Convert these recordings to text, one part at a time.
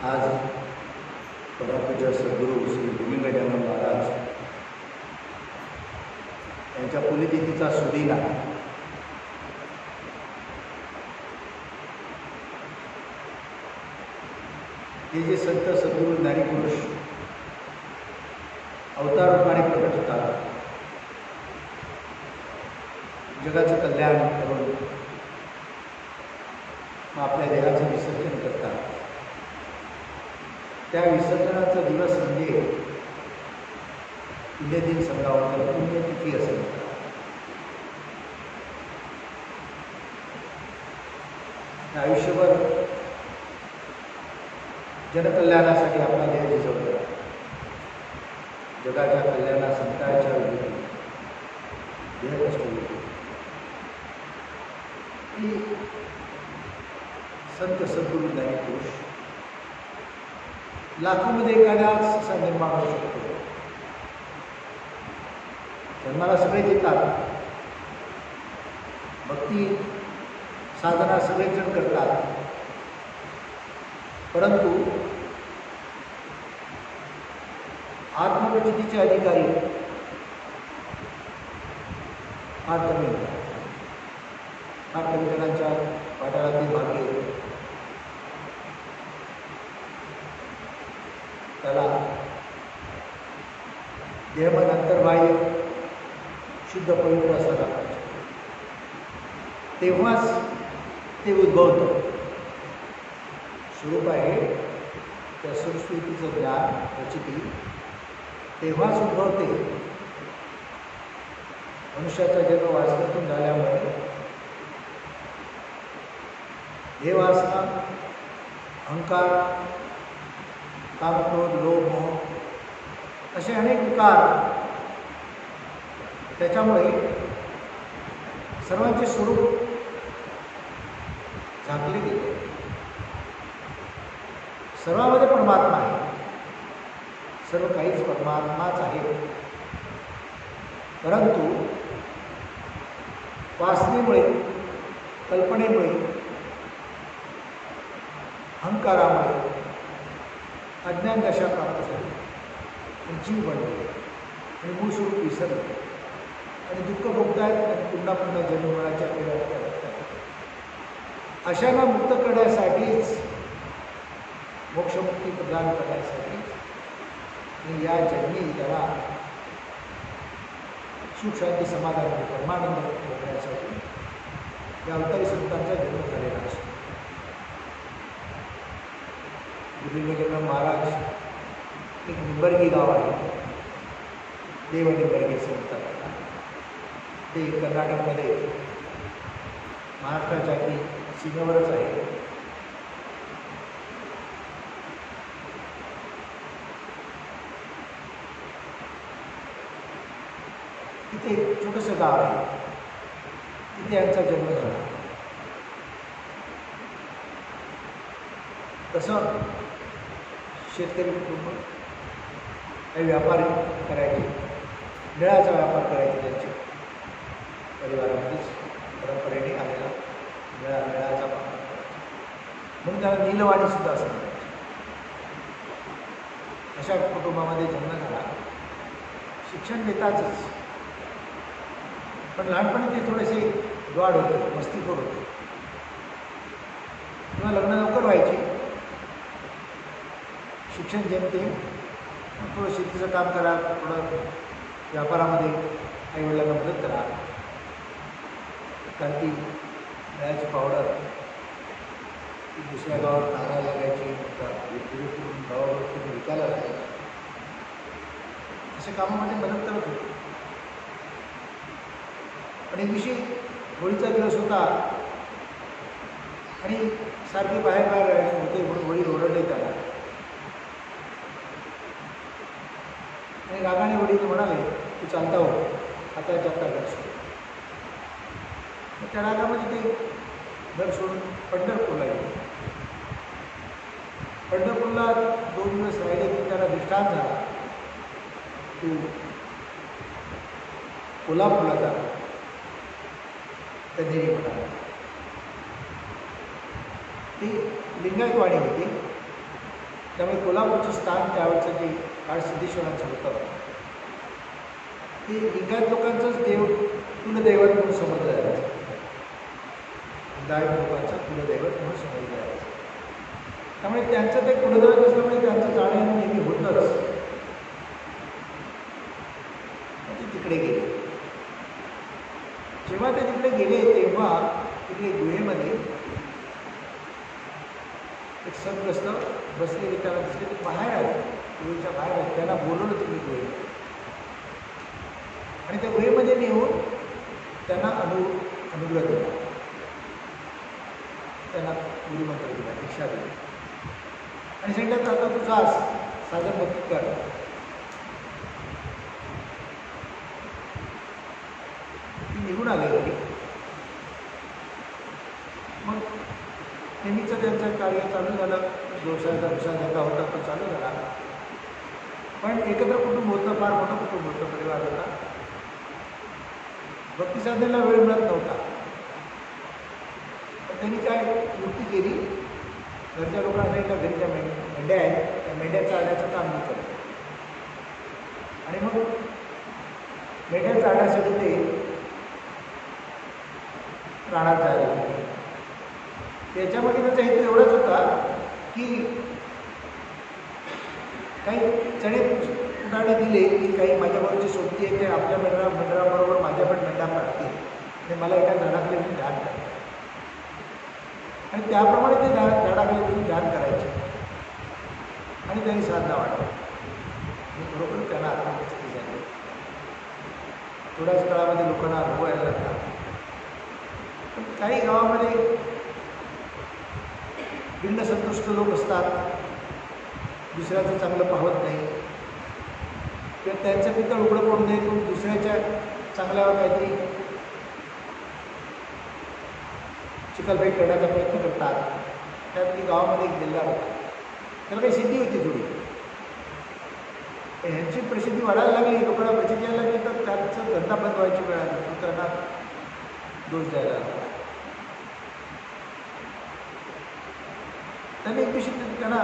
आज परमपूज्य सद्गुरू श्री भूमिगजानन महाराज यांच्या पुण्यतिथीचा सुदिन आहे. हे जे संत सद्गुरू ज्ञानी पुरुष अवतार रूपाने प्रकट होतात, जगाचं कल्याण करून आपल्या देहाचं विसर्जन करतात. त्या विसर्जनाचा दिवस म्हणजे पुण्यदिन समजावं तर पुण्यतिथी असं म्हणतात. आयुष्यभर जनकल्याणासाठी आपला देह झिजवला, जगाच्या कल्याणा संतांच्या विरोधी देह कष्ट होते. ही संत सद्गुरू ज्ञानी पुरुष लाखोमध्ये एखाद्याच असा निर्माण होऊ शकतो. जन्माला सगळेच येतात, भक्ती साधना सगळेच जण करतात, परंतु आत्मप्रचितीचे अधिकारी फार कमी जणांच्या वाट्याला ते भाग्य येते. त्याला देहमन अंतर्बाह्य शुद्ध पवित्र असं लागतं, तेव्हाच ते उद्भवतं. स्वरूप आहे त्या सुरस्थितीचं ज्ञान प्रचिती तेव्हाच उद्भवते. मनुष्याचा जन्म वासनेतून झाल्यामुळे हे वासना, अहंकार, कामक्रोध, लोभ, मोह असे अनेक विकार, त्याच्यामुळे सर्वांचे स्वरूप झाकले गेले. सर्वांमध्ये परमात्मा आहे, सर्व काहीच परमात्माच आहे, परंतु वासनेमुळे, कल्पनेमुळे, अहंकारामुळे अज्ञान दशा प्राप्त झाली, जीव बनले आणि मूळ स्वरूप विसरले आणि दुःख भोगतायत आणि पुन्हा पुन्हा जन्ममरणाच्या पिढ्या. अशांना मुक्त करण्यासाठीच, मोक्षमुक्ती प्रदान करण्यासाठी आणि या जन्मी त्याला सुख शांती समाधान परमानंद करण्यासाठी या अवतारी संतांचा जन्म झालेला असतो. भूमिगजानन महाराज एक निंबर्गी गाव आहे, देव निंबर्गी संत. ते कर्नाटकमध्ये महाराष्ट्राच्या की सीमेवरच आहे. तिथे एक छोटंसं गाव आहे, तिथे यांचा जन्म झाला. तसं शेतकरी कुटुंब, काही व्यापार करायचे, निळाचा व्यापार करायचे. त्यांच्या परिवारामध्येच परंपरेने आलेला निळाचा व्यापार, म्हणून त्याला नीलवाणीसुद्धा असं म्हणायचे. अशा कुटुंबामध्ये जन्म झाला. शिक्षण देतातच, पण लहानपणी ते थोडेसे द्वाड होते, मस्तीखोर होते, किंवा लग्न लवकर व्हायचे. शिक्षण जेमतेम, थोडं शेतीचं काम करा, थोडं व्यापारामध्ये आईवडिलांना मदत करा. कारण ती नळ्याची पावडर ती दुसऱ्या गावात नारायला लागायची, गावावर तुम्ही विकायला लागायची. अशा कामामध्ये मदत करत होते. आणि एक दिवशी होळीचा दिवस होता आणि सारखे बाहेर होते म्हणून होळी ओरडले त्याला. आणि रागाने वडील म्हणाले, तू चालता हो, आता जाता घर सोड. त्या रागामध्ये ते घर सोडून पंढरपूरला गेले. पंढरपूरला 2 दिवस राहिले की त्याला दृष्टांत झाला, तू कोल्हापूरला जा. त्यांनी म्हणाला, ती लिंगायत वाणी होती. त्यामुळे कोल्हापूरचं स्थान त्यावेळचं जे काळ सिद्धेश्वरांचं होतं ते लिंगायत लोकांचंच कुलदैवत म्हणून समजलं जायचं. लिंगायत लोकांचं कुलदैवत म्हणून समजलं जायचं. त्यामुळे त्यांचं ते कुलदैवत असल्यामुळे त्यांचं जाणं नेहमी होतंच. ते तिकडे गेले. जेव्हा ते तिकडे गेले तेव्हा तिकडे गुहेमध्ये एक संतग्रस्त बसलेले त्याला दिसले. ते बाहेर आले, गुहेच्या बाहेर आले. त्यांना बोलवलं तिकडे गुहेत आणि त्या गुहेमध्ये नेऊन त्यांना अनुग्रह दिला. त्यांना गुरुमंत्र दिला, दीक्षा दिली आणि सांगितलं आता तू जास साधन भक्ती कर. ती निघून आले घरी. मग नेहमीचं त्यांचं कार्य चालू झालं. व्यवसायाचा धंदा होता तो चालू झाला. पण एकत्र कुटुंब होतं, फार मोठं कुटुंब होतं, परिवार होता. भक्ती साधनेला वेळ मिळत नव्हता. पण त्यांनी काय युक्ती केली, घरच्या लोकांना सांगितलं घरी ज्या मेंढ्या आहेत त्या मेंढ्या चालण्याचं काम मी करतो. आणि मग मेंढ्या चालण्यासाठी ते रानात जायला लागले. त्याच्यामध्ये त्याचा हेतू एवढाच होता की काही चणे उदाहरणे दिले की काही माझ्याबरोबरची सोबती आहे ते आपल्या मंडळाबरोबर माझ्या पण मेंढा काढतील आणि मला एका झाडाखाली येऊन ध्यान करतात आणि त्याप्रमाणे ते झाडाखाली येऊन ध्यान करायचे आणि त्यांनी साधना वाढवली. बरोबर त्यांना आत्मस्थिती झाली. थोड्याच काळामध्ये लोकांना अनुभव यायला लागला. पण काही गावामध्ये भिन्न संतुष्ट लोक असतात, दुसऱ्याचं चांगलं पाहत नाही किंवा त्यांचं पितळ उघडं पडू नये करून दुसऱ्याच्या चांगल्यावर काहीतरी चिखलफेक करण्याचा प्रयत्न करतात. त्यात गावामध्ये एक दिलदार होता. त्याला काही सिद्धी होती थोडी. ह्यांची प्रसिद्धी वाढायला लागली, लोकांना प्रसिद्धी यायला लागली तर त्याचं धंदा बंद व्हायची वेळ आली. तो त्यांना दोष द्यायला लागला. त्याने एक दिवशी त्यांना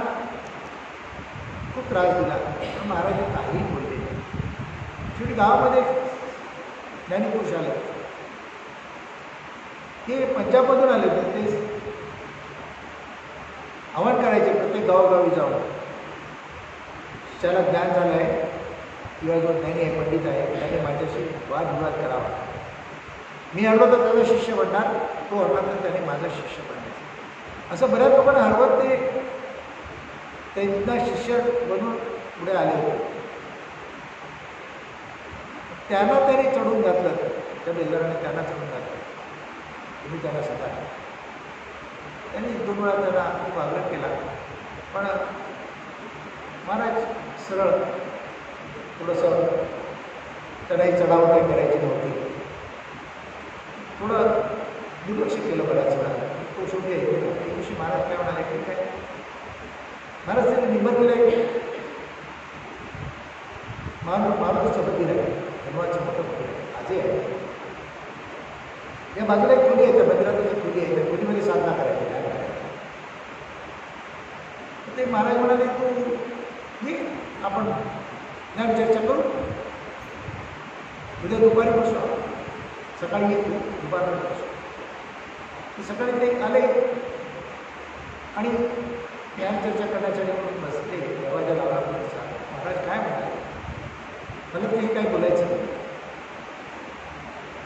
खूप त्रास दिला. पण महाराज काहीही बोलले नाही. शेवटी गावामध्ये ज्ञानीपुरुष आले. ते पंजाबमधून आले होते. ते आव्हान करायचे प्रत्येक गावोगावी जाऊन, ज्याला ज्ञान झालं आहे किंवा जो ज्ञानी आहे, पंडित आहे, त्याने माझ्याशी वादविवाद करावा. मी हरलो तर त्याचा शिष्य बनणार, तो हरला तर त्याने माझा शिष्य बनणार. असं बऱ्याच लोकांना हरवत ते त्यांना शिष्य बनून पुढे आले होते. त्यांना त्यांनी चढून घातलं. त्या बिल्डराने त्यांना चढून घातलं. तुम्ही त्यांना सता. त्यांनी 2 वेळा त्यांना खूप आग्रह केला. पण महाराज सरळ थोडंसं त्यांनाही चढावं काही करायची नव्हती. थोडं दुर्लक्ष केलं बऱ्याच वेळा. तो शेवटी ऐकून एक दिवशी महाराज काय म्हणाले, ठीक आहे महाराज त्यांनी निबंधलेलं आहे मारुतीचं मंदिर आहे, हनुमानचं मोठं मंदिर आहे, आजही आहे. या बाजूला एक खोली आहे, त्या मंदिरात एक खोली आहे. त्या खोलीमध्ये साधना करायची. ते महाराज म्हणाले तू ये आपण ज्ञान चर्चा करू, उद्या दुपारी बसू, सकाळी येतो दुपारपर्यंत बसू. सकाळी ते आले आणि ज्ञान चर्चा करण्यासाठी म्हणून बसले. दरवाजा लावला. महाराज काय म्हणाले, मला ते काय बोलायचं नाही,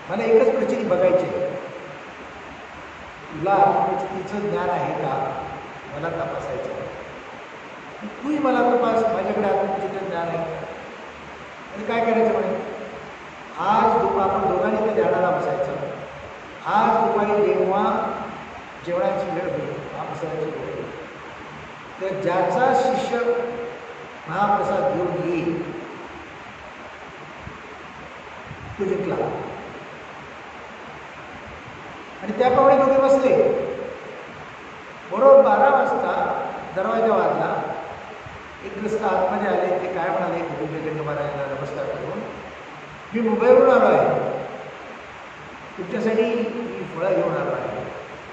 मला एकच प्रचिती बघायची आहे. तुला तिचं ज्ञान आहे का मला तपासायचं आहे. तूही मला तपास, माझ्याकडे आत्मचिंतन ज्ञान आहे. आणि काय करायचं म्हणे, आज आपण दोघांनी ते ध्यानाला बसायचं. आज दुपारी जेव्हा जेवणाची वेळ होईल, महाप्रसादाची वेळ होईल, तर ज्याचा शिष्य महाप्रसाद घेऊन येईल तो जिंकला. आणि त्याप्रमाणे दोघे बसले. बरोबर 12 वाजता दरवाजा वाजला. एक ग्रस्त आतमध्ये आले. ते काय म्हणाले, कुटुंबीय महाराजांना नमस्कार करून, मी मुंबईवरून आलो आहे, तुमच्यासाठी मी फळं घेऊन आलो आहे.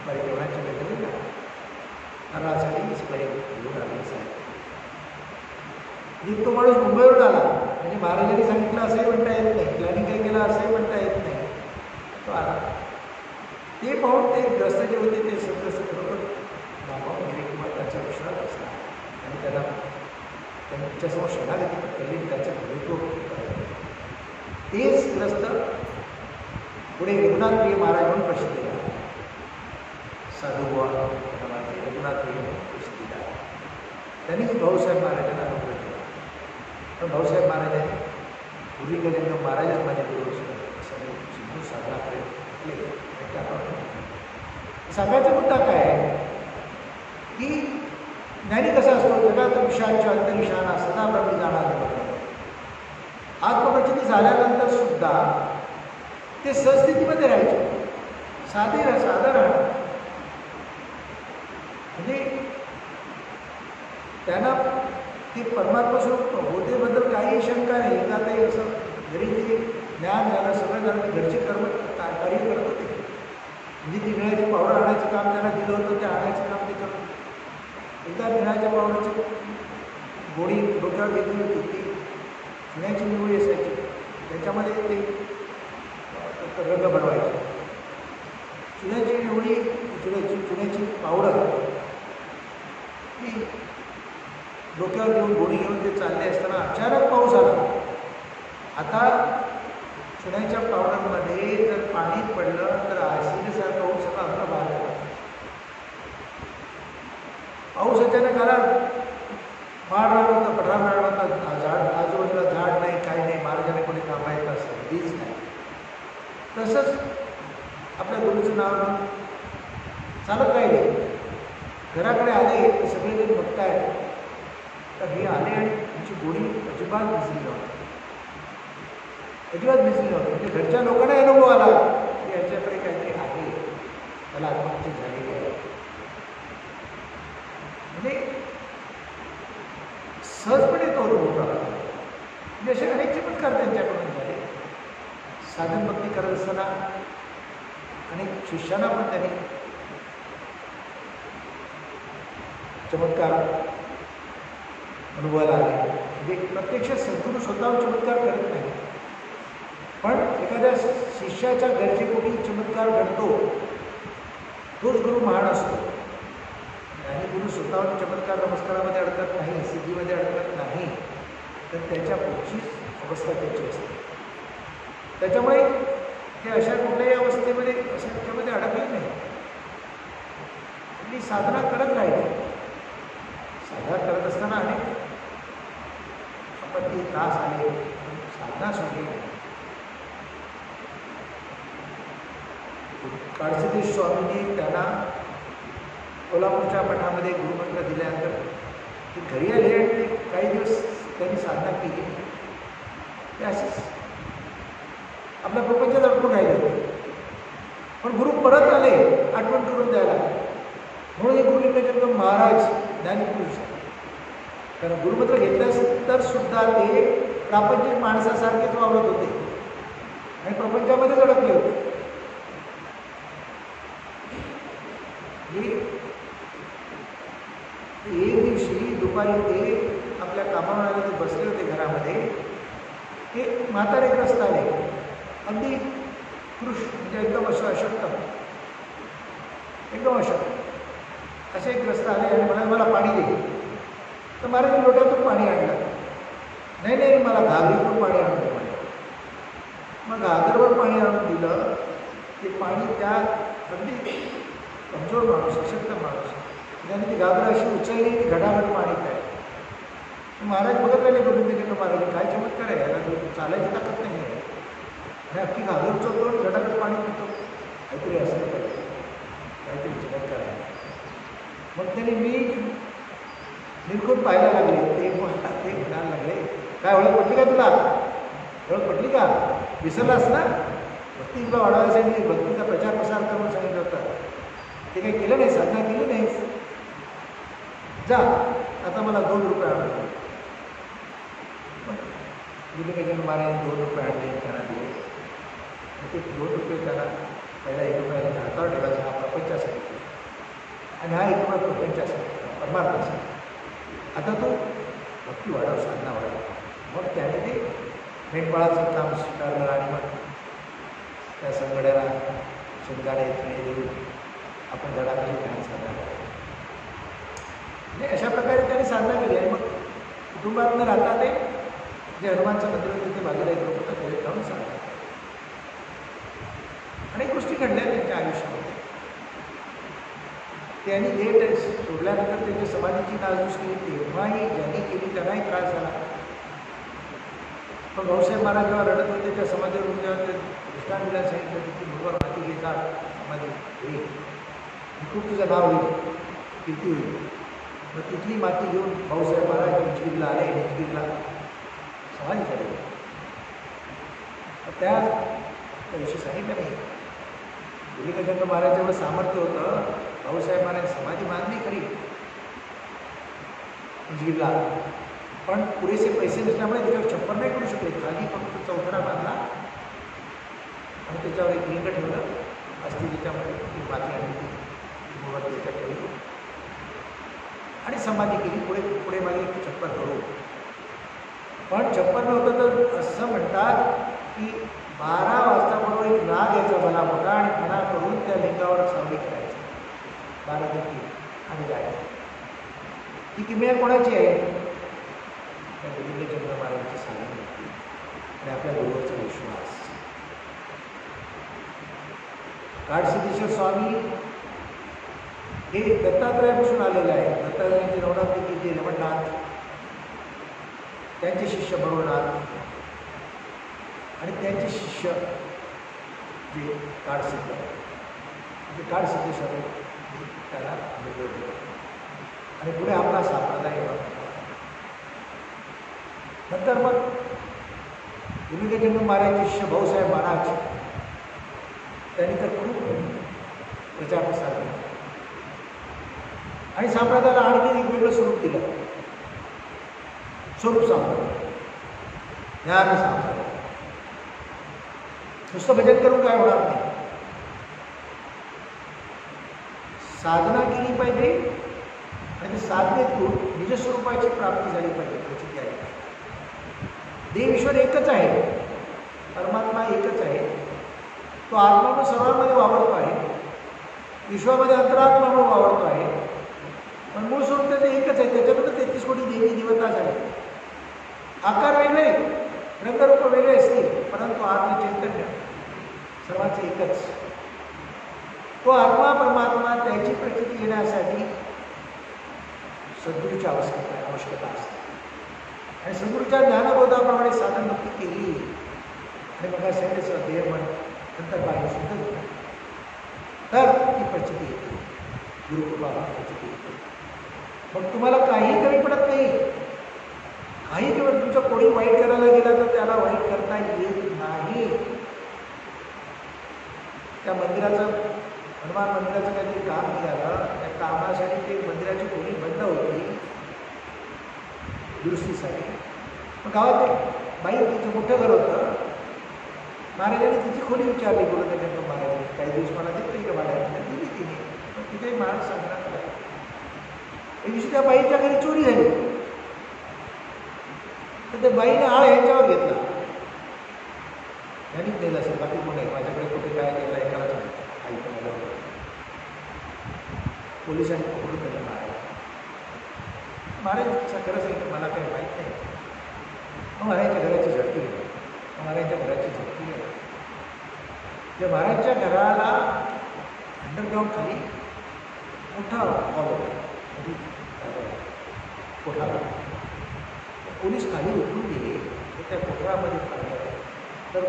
बरे जेवणाची वेळ होईल ना, नारळासाठी फळे घेऊन आलो साहेब. म्हणजे तो माणूस मुंबईवरून आला म्हणजे महाराजांनी सांगितलं असंही म्हणता येत नाही, प्लॅनिंग काही केलं असंही म्हणता येत नाही, तो आला. ते पाहून ते ग्रस्त जे होते ते सगळं बरोबर बाबा गेले किंवा त्याचा विश्वास असला आणि त्याला त्यांच्यासमोर शरणागती पटकली, त्याचं गुरुत्व तेच ग्रस्त पुढे रघुनाथप्रिय महाराज म्हणून प्रसिद्ध झाला. साधुबुवा रघुनाथप्रिय म्हणून प्रसिद्ध झाला. त्यांनीच भाऊसाहेब महाराजांना अनुग्रह केला. पण भाऊसाहेब महाराजांनी पूर्वी गेल्यानं महाराजच माझ्या गुरु सगळे सिद्धू साधनाकडे सांगायचा मुद्दा काय आहे की ज्ञानी कसा असतो, जगात विषयाच्या अंतरिक्षाना सदा ब्रह्मी जाणार. आत्मप्रचिती झाल्यानंतर सुद्धा ते सहस्थितीमध्ये राहायचे, साधं राहणं. म्हणजे त्यांना ते परमात्मा स्वरूप होतेबद्दल काही शंका नाही. का ते असं जरी ते ज्ञान झालं सगळं झालं, घरचे कार्य करत होते. म्हणजे ती निळ्याची पावडर आणायचं काम त्यांना दिलं होतं, ते आणायचं काम ते करत होते. एकदा निळ्याच्या पावडरची गोळी डोक्यावर घेतली होती, ती चुन्याची निवडी असायची, त्याच्यामध्ये ते रंग बनवायचे. चुन्याची निवडी चुन्याची पावडर ती डोक्यावर घेऊन गोळी घेऊन ते चालले असताना अचानक पाऊस आला. आता चुन्याच्या पावडरमध्ये जर पाणी पडलं तर ॲसिडसारखा होऊन सगळं अंग बाहेर आला. पाऊस अचानक आला, माड राहत होता, पठार राहत होता, झाड आजूबाजूला झाड नाही, काही नाही, महाराजांना कोणी थांबायचं असं बीज नाही. तसंच आपल्या गुरुचं नाव चालत राहिले. घराकडे आले तर सगळेजण बघताय तर हे आले आणि तुमची गोळी अजिबात भिजली नव्हती, अजिबात भिजली नव्हती. म्हणजे घरच्या लोकांना अनुभव आला की याच्याकडे काहीतरी आहे, त्याला आत्महत्या झालेली आहे. म्हणजे सहजपणे तो अनुभव प्राप्त. म्हणजे असे अनेक चमत्कार त्यांच्याकडून झाले. साधन भक्ती करत असताना अनेक शिष्यांना पण त्यांनी चमत्कार अनुभवायला आले. म्हणजे प्रत्यक्ष सद्गुरू स्वतःहून चमत्कार करत नाही, पण एखाद्या शिष्याच्या गरजेपोटी चमत्कार घडतो, तोच गुरु महान असतो. आणि गुरु स्वतःहून चमत्कार नमस्कारामध्ये अडकत नाही, सिद्धीमध्ये अडकत नाही, तर त्याच्या पुढचीच अवस्था त्याची असते. त्याच्यामुळे ते अशा कुठल्याही अवस्थेमध्ये अशा ह्याच्यामध्ये अडकले नाही. मी साधना करत राहिले. साधना करत असताना अनेक आपत्ती त्रास आले, साधना सोडली. काळसदेश स्वामींनी त्यांना कोल्हापूरच्या मठामध्ये गुरुमंत्र दिल्यानंतर ते घरी आले आणि ते काही दिवस त्यांनी साधना केली. ते असेच आपल्या प्रपंचात अडकून राहिले होते. पण गुरु परत आले आठवण करून द्यायला. म्हणून हे गुरुलिंगाचे महाराज ज्ञानीपुरुष आहे. कारण गुरुमंत्र घेतल्यानंतर सुद्धा ते प्रापंचिक माणसासारखेच वावरत होते आणि प्रपंचामध्येच अडकले होते. एक दिवशी दुपारी ते आपल्या कामावर बसले होते घरामध्ये. ते म्हातारे ग्रस्त आले, अगदी पुरुष, म्हणजे एकदम असं अशक्त, एकदम अशक्त असे एक ग्रस्त आले आणि म्हणाले मला पाणी दे. तर महाराज लोट्यातून पाणी आणलं. नाही मला घागरीतून पाणी आणून दे म्हणे. मग घागरवर पाणी आणून दिलं. ते पाणी त्या अगदी कमजोर माणूस, अशक्त माणूस, त्याने ती घागर अशी उचलली की घडाघड पाणी काय. महाराज बघत राहिले गुरुदेव महाराज काय चमत्कार आहे, याला चालायची ताकद नाही आहे आणि अख्खी घागर उचलतो आणि घडाघड पाणी पितो, काहीतरी असलं पाहिजे, काहीतरी चमत्कार आहे. मग त्याने मी निरखून पाहायला लागले. ते म्हणायला लागले काय ओळख पटली का तुला, ओळख पटली का, विसरलास ना, भक्ती तुला वाढवायसाठी भक्तीचा प्रचार प्रसार करून सांगितलं होतं, ते काही केलं नाही, साधना केली नाही, जा आता मला 2 रुपये आणले. गुरुलिंगाचे महाराज 2 रुपये आणले, त्यांना दिले. ते 2 रुपये त्याला पहिला 1 रुपया हातावर ठेवायचा, हा प्रपंचासाठी आणि हा 1 रुपया प्रपंचासाठी, परमार्थासाठी. आता तो भक्ती वाढव, साधना वाढव. मग त्याने ते मेंढपाळाचं काम स्वीकारलं आणि मग त्या संगड्याला शेंगाडे देऊन आपण धडाखाली त्याने साधना करायची. म्हणजे अशा प्रकारे त्याने साधना केली. आणि मग कुटुंबात न राहता ते जे हनुमानचं मंदिर होतं ते बाजूला एक होतं त्याने जाऊन साधना. अनेक गोष्टी घडल्या त्यांच्या आयुष्यामध्ये. त्यांनी देह सोडल्यानंतर त्यांच्या समाधीची नासधूस केली, तेव्हाही ज्यांनी केली त्यांनाही त्रास झाला. पण भाऊसाहेब महाराज जेव्हा रडत होते त्या समाधीवरून जेव्हा ते दृष्टांतला सांगितलं की बरोबर माती घेतात समाधी हे खूप तुझं नाव होईल, कीर्ती होईल. मग तिथली माती घेऊन भाऊसाहेब महाराज हिंचगिरीला आले. हिंचगिरीला समाधी झाली. त्याविषयी सांगितलं नाही. विवेकानंद महाराज एवढं सामर्थ्य होतं, भाऊसाहेब महाराज समाधी बांधली खरी हिंचगिरीला, पण पुरेसे पैसे नसल्यामुळे त्याच्यावर छप्पर नाही करू शकले. खाली फक्त चौथरा बांधला आणि त्याच्यावर एक लिंग ठेवलं. अस्थि त्याच्यामध्ये ती माती आणली, मोबाईल त्याच्यात ठेवली आणि समाधी केली. पुढे मागे छप्पर करू. पण छप्पर नव्हतं तर असं म्हणतात की 12 वाजताबरोबर एक नाग यायचा भला मोठा आणि फणा करून त्या लिंगावर सावली करायची. 12 ते 3 आणि जायचं. ती किमया कोणाची आहे? त्या विवेकानंद महाराजांची साधना आणि आपल्या गुरुवरचा विश्वास. काडसिद्धेश्वर स्वामी हे दत्तात्रयापासून आलेले आहे. दत्तात्रयांचे नवनाथ जे रमणनाथ, त्यांचे शिष्य भरवनाथ आणि त्यांचे शिष्य जे काडसिद्ध, म्हणजे काडसिद्धेश्वर त्याला भेटले. आणि पुढे आपला संप्रदाय. नंतर मग विवेकानंद महाराज शिष्य भाऊसाहेब महाराज त्यांनी तर खूप प्रचार प्रसार केला आणि संप्रदायाला आणखी एक वेगळं स्वरूप दिलं. स्वरूप संप्रदाय, ज्ञान संप्रदाय. नुसतं भजन करून काय होणार नाही. साधना केली पाहिजे आणि त्या साधनेतून निजस्वरूपाची प्राप्ती झाली पाहिजे. त्याची आहे देव ईश्वर एकच आहे, परमात्मा एकच आहे. तो आत्मा सर्वांमध्ये वावरतो आहे, विश्वामध्ये अंतरात्मा म्हणून वावरतो आहे. पण मूळ स्वरूप त्याचं एकच आहे. त्याच्यामध्ये 33 कोटी देवी देवता झाले. आकार वेगळे, रंगरूप वेगळे असतील, परंतु आत्मचैतन्य सर्वांचे एकच. तो आत्मा परमात्मा त्याची प्रचिती येण्यासाठी सद्गुरूची आवश्यकता असते. आणि सद्गुरूच्या ज्ञानबोधाप्रमाणे साधन नक्की केली आणि मग सांगितलं देह मन नंतर बाहेर शुद्ध तर ती प्रचिती येते. गुरुकृपा प्रचिती येते. मग तुम्हाला काही कमी पडत नाही. काही केवळ तुमच्या कोणी वाईट करायला गेला तर त्याला वाईट करता येत नाही. त्या मंदिराचं, हनुमान मंदिराचं काहीतरी काम झालं, त्या कामासाठी ते मंदिराची खोली बंद होती दुरुस्तीसाठी. मग गावात एक बाई, तिचं मोठं घर होतं. महाराजांनी तिची खोली विचारली गुरुदेव महाराजांनी, काही दिवस मला देते का महाराजांना? दिली तिने. पण तिथे महाराज सांगण्यात आला. एक दिवशी त्या बाईच्या घरी चोरी झाली. तर त्या बाईने आळ ह्याच्यावर घेतला. त्यांनीच नेलं असेल, बाकी कोण आहे. माझ्याकडे कुठे काय गेला एकालाच ऐकून आलं. पोलिसांनी पकडून दिलं महाराजांच्या खरं सांगितलं मला काही माहीत नाही. मग महाराजांच्या घराची झडती गेली. महाराजांच्या घराची झडती गेली. त्या महाराजांच्या घराला अंडरग्राऊंड खाली मोठा हॉल होता, कोठारा. पोलीस खाली उतरून गेले तर त्या कोठारामध्ये पाहिलं तर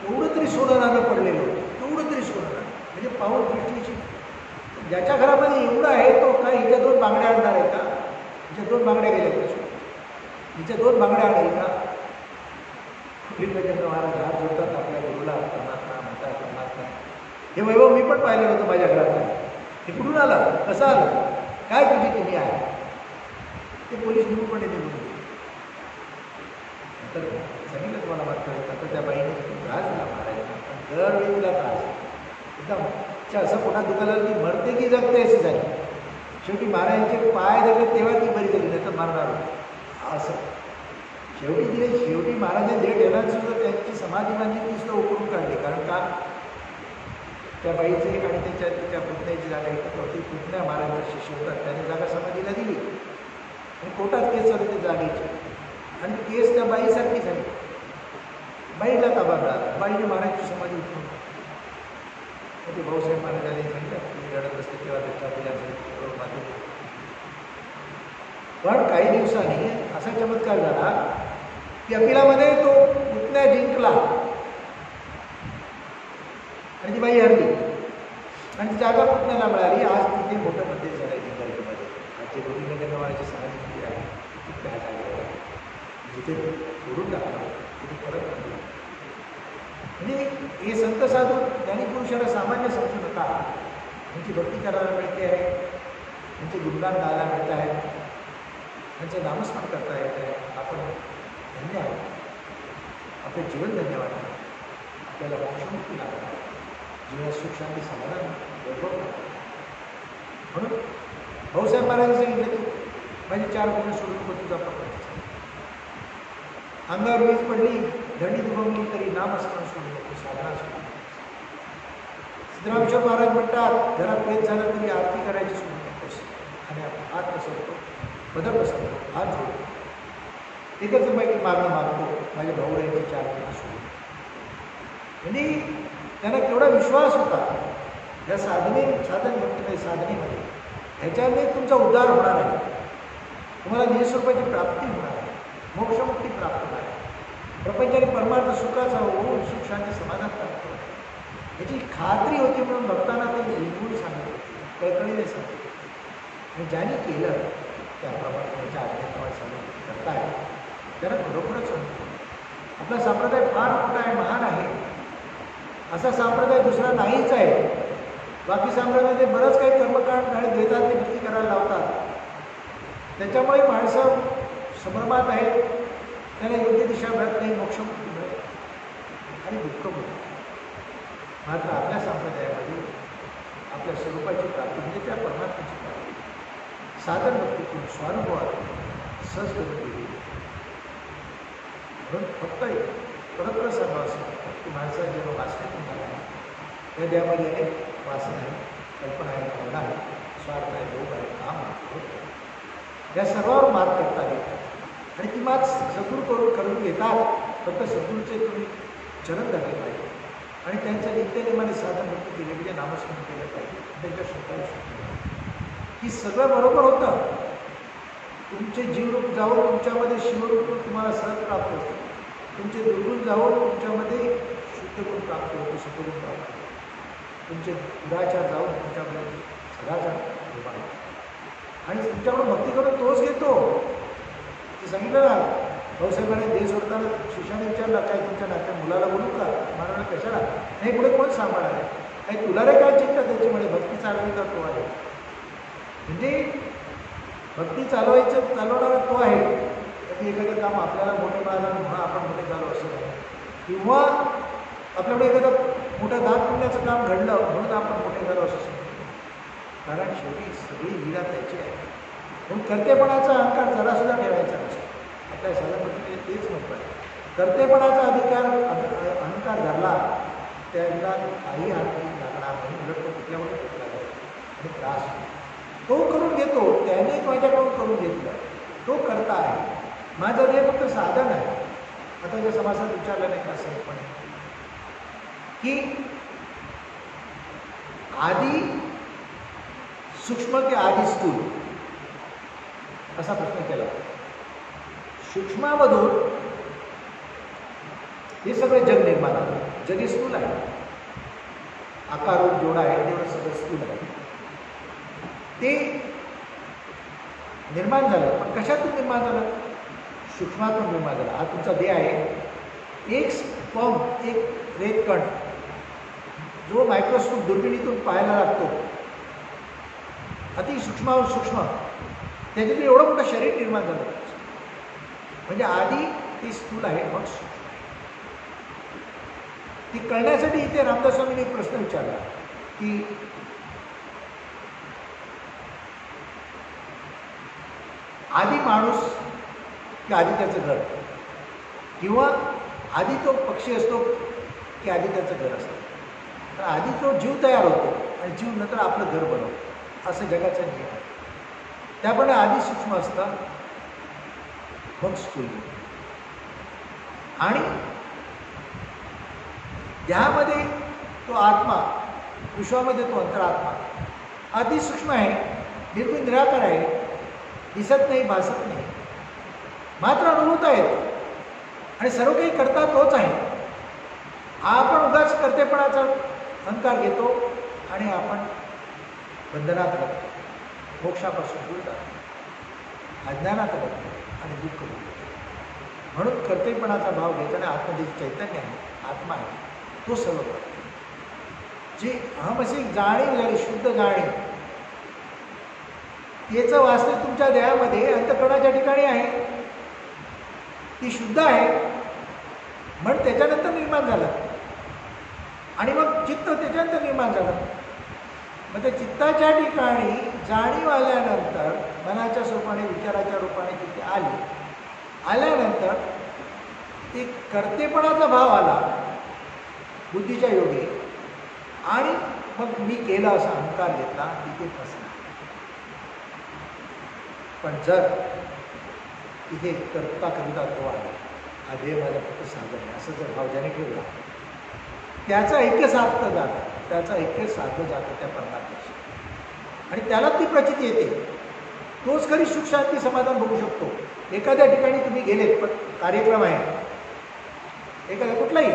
एवढं तरी सोनं नाणं पडलेलं होतं. एवढं तरी सोनं नाणं म्हणजे पाऊल दृष्टीची. ज्याच्या घरामध्ये एवढं आहे तो काय हिच्या 2 बांगड्या आणणार आहे का? हिच्या 2 बांगड्या गेल्या त्याच्या, हिच्या 2 बांगड्या आणेल का? विवेकानंद महाराज हात जोडतात आपल्या गुरुला, परमात्मा म्हणतात परमात्मा. हे वैभव मी पण पाहिलं होतं माझ्या घरात. हे कुठून आलं, कसं आलं, काय तुझी तुम्ही आहे? ते पोलीस निमूटपणे निघून गेले. तर सांगितलं तुम्हाला मात्र आता त्या बाईने त्रास दिला महाराजांना. पण दरवेळी तिला त्रास एकदम असं पोटात दुखायला ती मरते की जगते अशी झाली. शेवटी महाराजांचे पाय धरले तेव्हा ती बरी झाली, नाही तर मरणार. असं शेवटी महाराजांनी दीड येणार सुद्धा त्यांची समाधी बांधली ती सुद्धा उकरून काढली. कारण का त्या बाईचे आणि त्याच्या पुतण्याची जागा एकत्र होती. पुतण्या महाराजांचा शिष्य होता, त्याने जागा समाधीला दिली आणि कोर्टात केस चालू ते जागेची आणि केस त्या बाईसारखी झाली. बाईला ताबा मिळाला, बाईने महाराजांची समाधी उठवून ते भाऊसाहेब महाराजांनी सांगितलं की रडत बसते तेव्हा त्याच्या पिलाचे. पण काही दिवसांनी असा चमत्कार झाला की अपिलामध्ये तो पुतण्या जिंकला आणि ती बाई हरली आणि ती जागा पुतण्याला मिळाली. आज तिथे मोठं मंदिर झालं आहे जिंकमध्ये. आज जे गोविंदनगर नावाची समाज मंदिर आहे त्या जागेवर जिथे सोडून टाकलं तिथे परत मंदिर. म्हणजे हे संत साधू ज्ञानीपुरुषाला सामान्य समजू नका. त्यांची भक्ती करायला मिळते आहे, त्यांचे गुणगान गायला मिळत आहे, त्यांचं नामस्मरण करता येत आहे. आपण धन्य आहोत, आपले जीवन धन्य वाटतं, आपल्याला मोक्षमुक्ती लागणार, जीवनात सुख शांती समाधान वैभव. म्हणून भाऊसाहेब महाराजांनी सांगितलं की माझी 4 महिने सोडून नको तुझा प्रपंच. अंगावर वीज पडली, धडी दुभंगली तरी नामस्मरण सोडू नको, साधना सोडू. सिद्धरामेश्वर महाराज म्हणतात घरात पेट झालं तरी आरती करायची सोडू नकोस आणि हात पसरतो, बदल पसरतो, हात जोडतो. एकच मागणं मागतो, माझ्या भाऊरायांची 4 महिने सोडू. म्हणजे त्यांना केवढा विश्वास होता या साधन भक्तीमध्ये, साधनेमध्ये. ह्याच्याने तुमचा उद्धार होणार आहे, तुम्हाला निःस्वरूपाची प्राप्ती होणार आहे, मोक्षमुक्ती प्राप्त होणार आहे, प्रपंच आणि परमार्थ सुखाचा होऊन सुख शांती समाधान प्राप्त होणार. याची खात्री होती म्हणून भक्तांना ते लिहून सांगत होते, कळकळीने सांगत होते. आणि ज्याने केलं त्याप्रमाणे त्याच्या आज्ञेप्रमाणे करताय त्याला खरोखरच सांगतो. आपला संप्रदाय फार मोठा आहे, महान आहे. असा संप्रदाय दुसरा नाहीच आहे. बाकी संप्रदायामध्ये बरंच काही कर्मकांड आणि द्वैतातली भक्ती करायला लावतात. त्याच्यामुळे माणसं संभ्रमात आहेत, त्यांना योग्य दिशा मिळत नाही, मोक्षमुक्ती मिळत आणि दुःख होतं. मात्र आपल्या संप्रदायामध्ये आपल्या स्वरूपाची प्राप्ती म्हणजे त्या परमात्म्याची प्राप्ती साधन भक्तीतून स्वानुभवातून सहज केली. म्हणून फक्त परत सांगावं असं की माणसाला जेव्हा वासनेतून झाला आहे त्या देहामध्ये अनेक वासना आहे, कल्पना आहे, भावना आहे, स्वार्थ आहे, लोभ आहे, काम आहे, या सर्वांवर मात करता येतात आणि ती मात सद्गुरू करून घेतात. फक्त सद्गुरूचे तुम्ही चरण धरले पाहिजे आणि त्यांच्या नित्यनेमाने साधन भक्ती केले म्हणजे नामस्मरण केलं पाहिजे. त्यांच्या शब्दाला की सगळं बरोबर होतं. तुमचे जीवरूप जाऊन तुमच्यामध्ये शिवरूप तुम्हाला सहज प्राप्त होतं, तुमचे दुर्गुण जाऊन तुमच्यामध्ये शुद्धगुण प्राप्त होतो, सुखगुण प्राप्त होतो, तुमचे दुराचार जाऊन तुमच्यामध्ये सदाचार निर्माण होतो आणि तुमच्याकडून भक्ती करून तोच घेतो. ते सांगितलं ना भाऊसाहेबांनी देश सोडताना शिष्याने विचारला काय तुमच्या नात्या मुलाला बोलू का? मला कशाला नाही, पुढे कोण सांभाळणार आहे? नाही तुला रे काय चिंता त्याच्यामुळे भक्ती चालवायचा तो आहे. म्हणजे भक्ती चालवणारा तो आहे. कधी एखादं काम आपल्याला मोठं मिळालं म्हणून आपण मोठे झालो असं नाही, किंवा आपल्याकडे एखादं मोठं दान पुण्याचं काम घडलं म्हणून आपण मोठे झालो असं नाही. कारण शेवटी सगळी लीला त्याची आहे. म्हणून कर्तेपणाचा अहंकार जरासुद्धा ठेवायचा नसतो. आपल्या साधारणपणे तेच म्हणतात, कर्तेपणाचा अहंकार धरला त्याला काही हात लागणार नाही, उलट तो कुठल्यामुळे कुठला आहे आणि त्रास तो करून घेतो. त्याने माझ्याकडून करून घेतलं, तो करता आहे. माझं हे फक्त साधन आहे. आता ज्या समाजात विचारलं नाही का सहजपणे की आधी सूक्ष्म की आधी स्थूल असा प्रश्न केला. सूक्ष्मामधून हे सगळं जग निर्माण झालं. जग हे स्थूल आहे, आकार रूप जोडा आहे तेवढं सगळं स्थूल आहे. ते निर्माण झालं, पण कशातून निर्माण झालं? सूक्ष्मातून निर्माण झालं. हा तुमचा देह आहे. एक स्पर्म, एक रेतकण जो मायक्रोस्कोप दुर्बिणीतून पाहायला लागतो, अतिसूक्ष्माहून सूक्ष्म, त्याच्यातून एवढं मोठं शरीर निर्माण झालं. म्हणजे आधी ती स्थूल आहे, मग सूक्ष्म. ती कळण्यासाठी इथे रामदास स्वामींनी एक प्रश्न विचारला की आधी माणूस की आधी त्याचं घर, किंवा आधी तो पक्षी असतो की आधी त्याचं घर असतं. तर आधी तो जीव तयार होतो आणि जीव नंतर आपलं घर बनवतो, असं जगाचा नियम आहे. त्याप्रमाणे आधी सूक्ष्म असतं, मग स्थूल, आणि देहामध्ये तो आत्मा, विश्वामध्ये तो अंतरात्मा अति सूक्ष्म आहे, निर्गुण निराकार आहे, दिसत नाही, भासत नाही, मात्र अनुभवता येतो आणि सर्व काही करता तोच आहे. आपण उगाच कर्तेपणाचा अहंकार घेतो आणि आपण बंधनात लागतो, मोक्षापासून दूर जातो, अज्ञानात लागतो आणि दुःख होतो. म्हणून कर्तेपणाचा भाव घेताना आत्मदेश चैतन्य आहे, आत्मा आहे, तो सर्व करतो. जी अहमसी जाणीव झाली, शुद्ध जाणीव, याचं वास्तव तुमच्या देहामध्ये अंतःकरणाच्या ठिकाणी आहे, ती शुद्ध आहे, मन त्याच्यानंतर निर्माण झालं आणि मग चित्त त्याच्यानंतर निर्माण झालं. मग त्या चित्ताच्या ठिकाणी जाणीव आल्यानंतर मनाच्या स्वरूपाने, विचाराच्या रूपाने तिथे आल्यानंतर ते कर्तेपणाचा भाव आला बुद्धीच्या योगे, आणि मग मी केलं असा अहंकार घेतला, तिथे फसला. पण जर तिथे करता तो आहे, हा देह माझा फक्त साधन आहे, असं जर भाव ज्याने ठेवला, त्याचं ऐक्य साधतं जातं, त्याचं ऐक्य साधलं जातं त्या परमात्म्याशी, आणि त्याला ती प्रचिती येते. तोच खरी सुख शांती समाधान बघू शकतो. एखाद्या ठिकाणी तुम्ही गेलेत, पण कार्यक्रम आहे, एखादा कुठलाही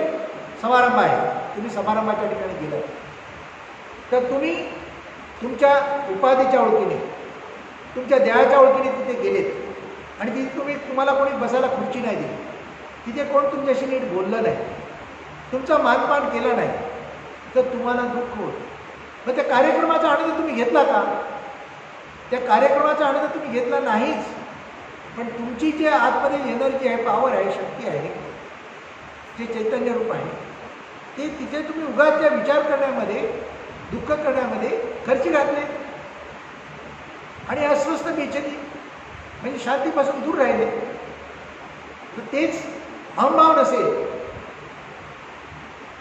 समारंभ आहे, तुम्ही समारंभाच्या ठिकाणी गेलात, तर तुम्ही तुमच्या उपाधीच्या ओळखीने, तुमच्या देहाच्या ओळखीने तिथे गेलेत आणि तिथे तुम्हाला कोणी बसायला खुर्ची नाही दिली, तिथे कोण तुमच्याशी नीट बोललं नाही, तुमचा मानपान केला नाही, तर तुम्हाला दुःख होतं. मग त्या कार्यक्रमाचा आनंद तुम्ही घेतला का? त्या कार्यक्रमाचा आनंद तुम्ही घेतला नाहीच. पण तुमची जे आतमध्ये एनर्जी आहे, पॉवर आहे, शक्ती आहे, जे चैतन्य रूप आहे, ते तिथे तुम्ही उगाच त्या विचार करण्यामध्ये, दुःख करण्यामध्ये खर्ची घातले आणि अस्वस्थ बेचैनी म्हणजे शांतीपासून दूर राहिले. तर तेच अहंभाव नसेल,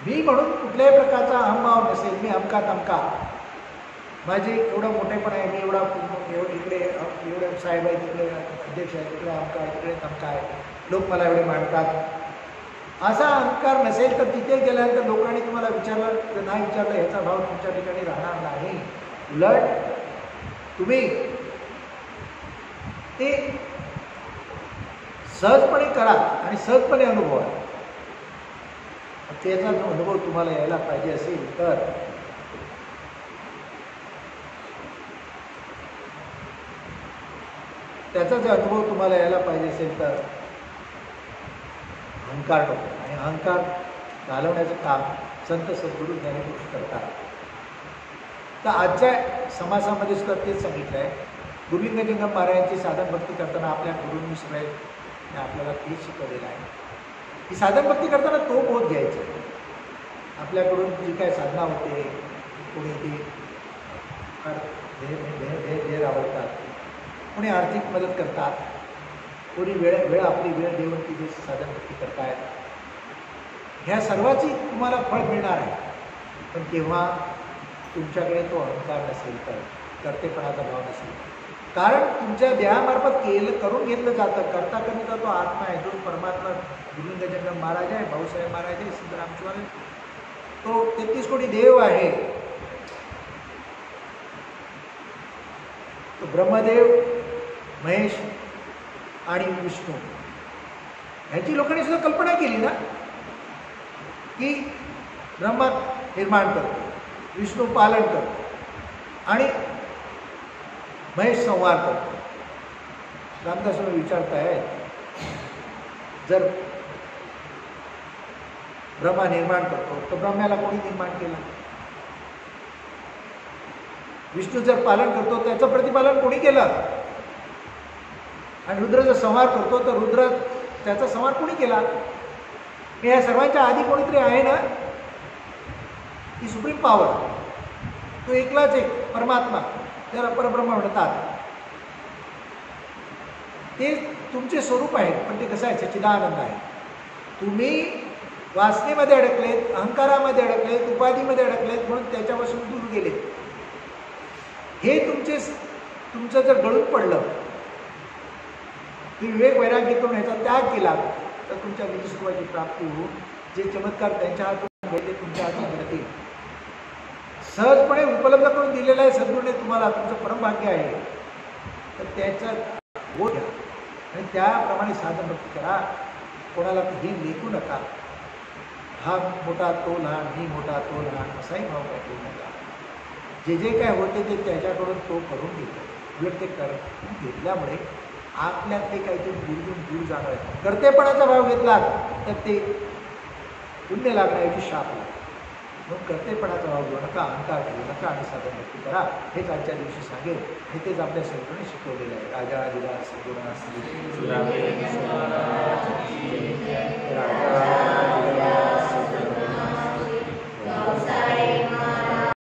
मी म्हणून कुठल्याही प्रकारचा अहंभाव नसेल, मी अमका तमका, माझे एवढा मोठेपण आहे, मी इकडे एवढे साहेब आहे, तिकडे अध्यक्ष आहे, तिकडे अमका आहे, तिकडे तमका आहे, लोक मला एवढे मानतात, असा अहंकार नसेल तर तिथे गेल्यानंतर लोकांनी तुम्हाला विचारलं तर नाही विचारलं, ह्याचा भाव तुमच्या ठिकाणी राहणार नाही. उलट तुम्ही ते सहजपणे करा आणि सहजपणे अनुभवा. त्याचा जो अनुभव तुम्हाला यायला पाहिजे असेल तर अहंकार नको. आणि अहंकार घालवण्याचं काम संत सद्गुरू ज्ञानीपुरुष करतात. तर आजच्या समासामध्ये सुद्धा तेच सांगितलं आहे. गोविंद जंगम महाराजांची साधन भक्ती करताना आपल्या गुरूंनी सगळ्यांनी आपल्याला तेच शिकवलेलं आहे की साधन भक्ती करताना तो बोध घ्यायचा आहे. आपल्याकडून जी काय साधना होते, कोणी ती ध्येय आवडतात, कोणी आर्थिक मदत करतात, कोणी वेळ आपली वेळ देऊन ती जे साधन भक्ती करतायत, ह्या सर्वाची तुम्हाला फळ मिळणार आहे. पण तेव्हा तुमच्याकडे तो अहंकार नसेल, तर कर्तेपणाचा भाव नसेल. कारण तुमच्या देहामार्फत करून घेतलं जातं. करता करता तो आत्मा आहे, जो परमात्मा गोविंद जंगम महाराज आहे, भाऊसाहेब महाराज आहे, सिद्धरामशिवाय, तो 33 कोटी देव आहे. तो ब्रह्मदेव, महेश आणि विष्णू, ह्याची लोकांनी सुद्धा कल्पना केली ना, की ब्रह्मा निर्माण करतो, विष्णू पालन करतो आणि महेश संहार करतो. रामदास विचारताय, जर ब्रह्मा निर्माण करतो तर ब्रह्म्याला कोणी निर्माण केलं? विष्णू जर पालन करतो त्याचं प्रतिपालन कोणी केलं? आणि रुद्र जर संहार करतो तर रुद्र त्याचा संहार कोणी केला? या सर्वांच्या आधी कोणीतरी आहे ना, ती सुप्रीम पॉवर, तो एकलाच एक परमात्मा, त्याला परब्रह्म म्हणतात. ते तुमचे स्वरूप आहेत, पण ते कसं आहे, सच्चिदानंद आहे. तुम्ही वासनेमध्ये अडकलेत, अहंकारामध्ये अडकलेत, उपाधीमध्ये अडकलेत, म्हणून त्याच्यापासून दूर गेलेत. हे तुमचं जर गळून पडलं, तुम्ही विवेक वैराग्य करून ह्याचा त्याग केला, तर तुमच्या विधिस्वरूपाची प्राप्ती होऊन जे चमत्कार त्यांच्या हातून घडले तुमच्या हातून घडतील. सहजपणे उपलब्ध करून दिलेलं आहे सद्गुरूने तुम्हाला, तुमचं परमभाग्य आहे. तर त्याचा बोध घ्या आणि त्याप्रमाणे साधन भक्ती करा. कोणाला हे लेखू नका, हा मोठा तो लहान, मी मोठा तो लहान, असाही भाव काय करू नका. जे जे काय होते ते त्याच्याकडून तो करून घेतो. उलट ते करून घेतल्यामुळे आतल्यातले काहीतरी दूर दूर जाणार आहे. कर्तेपणाचा भाव घेतला तर ते पुण्य लागण्याऐवजी शाप लागतो. म्हणून कर्तेपणाचा भाव घेऊ नका, अहंकार ठेवू नका आणि साधन भक्ती करा. हेच आजच्या दिवशी सांगेल आणि तेच आपल्या सगळ्यांनी शिकवलेलं आहे. राजा दिला सद्गुणा श्री